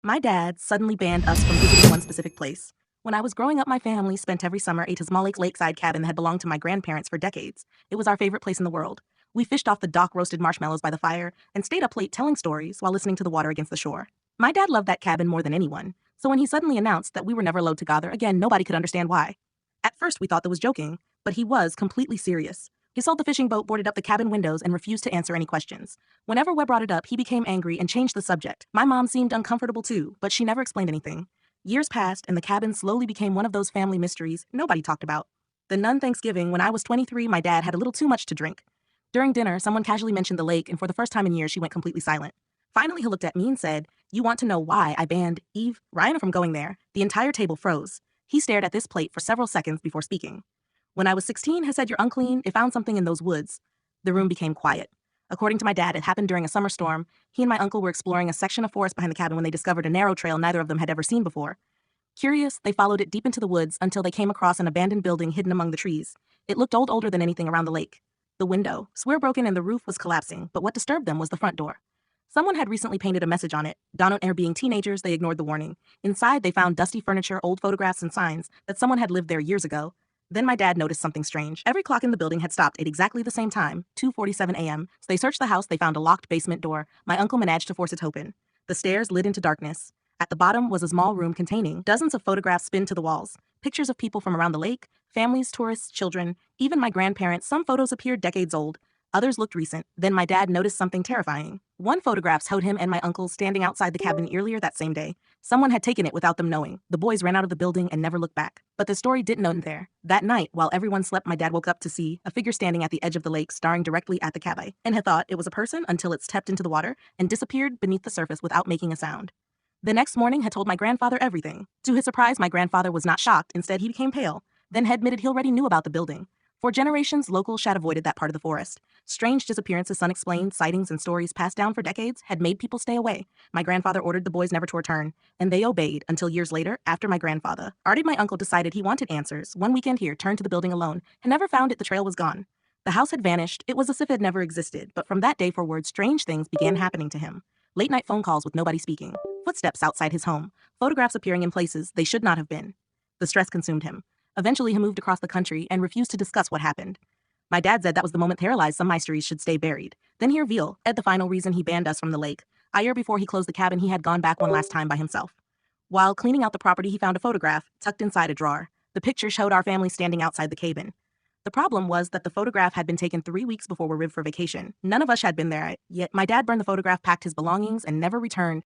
My dad suddenly banned us from visiting one specific place. When I was growing up, my family spent every summer at a small lakeside cabin that had belonged to my grandparents for decades. It was our favorite place in the world. We fished off the dock, roasted marshmallows by the fire, and stayed up late telling stories while listening to the water against the shore. My dad loved that cabin more than anyone, so when he suddenly announced that we were never allowed to gather again, nobody could understand why. At first, we thought that was joking, but he was completely serious. He sold the fishing boat, boarded up the cabin windows, and refused to answer any questions. Whenever Webb brought it up, he became angry and changed the subject. My mom seemed uncomfortable too, but she never explained anything. Years passed, and the cabin slowly became one of those family mysteries nobody talked about. Then one Thanksgiving, when I was 23, my dad had a little too much to drink. During dinner, someone casually mentioned the lake, and for the first time in years, she went completely silent. Finally, he looked at me and said, "You want to know why I banned Eve Ryan from going there?" The entire table froze. He stared at this plate for several seconds before speaking. "When I was 16, I said you're unclean, I found something in those woods." The room became quiet. According to my dad, it happened during a summer storm. He and my uncle were exploring a section of forest behind the cabin when they discovered a narrow trail neither of them had ever seen before. Curious, they followed it deep into the woods until they came across an abandoned building hidden among the trees. It looked older than anything around the lake. The window, were broken and the roof was collapsing, but what disturbed them was the front door. Someone had recently painted a message on it. Don't air being teenagers, they ignored the warning. Inside, they found dusty furniture, old photographs, and signs that someone had lived there years ago. Then my dad noticed something strange. Every clock in the building had stopped at exactly the same time, 2:47 a.m. So they searched the house, they found a locked basement door. My uncle managed to force it open. The stairs led into darkness. At the bottom was a small room containing dozens of photographs pinned to the walls. Pictures of people from around the lake, families, tourists, children, even my grandparents. Some photos appeared decades old. Others looked recent. Then my dad noticed something terrifying. One photograph showed him and my uncle standing outside the cabin earlier that same day. Someone had taken it without them knowing. The boys ran out of the building and never looked back. But the story didn't end there. That night, while everyone slept, my dad woke up to see a figure standing at the edge of the lake staring directly at the cabin, and had thought it was a person until it stepped into the water and disappeared beneath the surface without making a sound. The next morning had told my grandfather everything. To his surprise, my grandfather was not shocked. Instead, he became pale, then admitted he already knew about the building. For generations, locals had avoided that part of the forest. Strange disappearances, unexplained sightings, and stories passed down for decades had made people stay away. My grandfather ordered the boys never to return, and they obeyed until years later, after my grandfather. Artie, my uncle, decided he wanted answers. One weekend here, turned to the building alone, and never found it. The trail was gone. The house had vanished. It was as if it never existed, but from that day forward, strange things began happening to him. Late-night phone calls with nobody speaking. Footsteps outside his home. Photographs appearing in places they should not have been. The stress consumed him. Eventually, he moved across the country and refused to discuss what happened. My dad said that was the moment he realized some mysteries should stay buried. Then he revealed the final reason he banned us from the lake. A year before he closed the cabin, he had gone back one last time by himself. While cleaning out the property, he found a photograph tucked inside a drawer. The picture showed our family standing outside the cabin. The problem was that the photograph had been taken 3 weeks before we arrived for vacation. None of us had been there yet. My dad burned the photograph, packed his belongings, and never returned.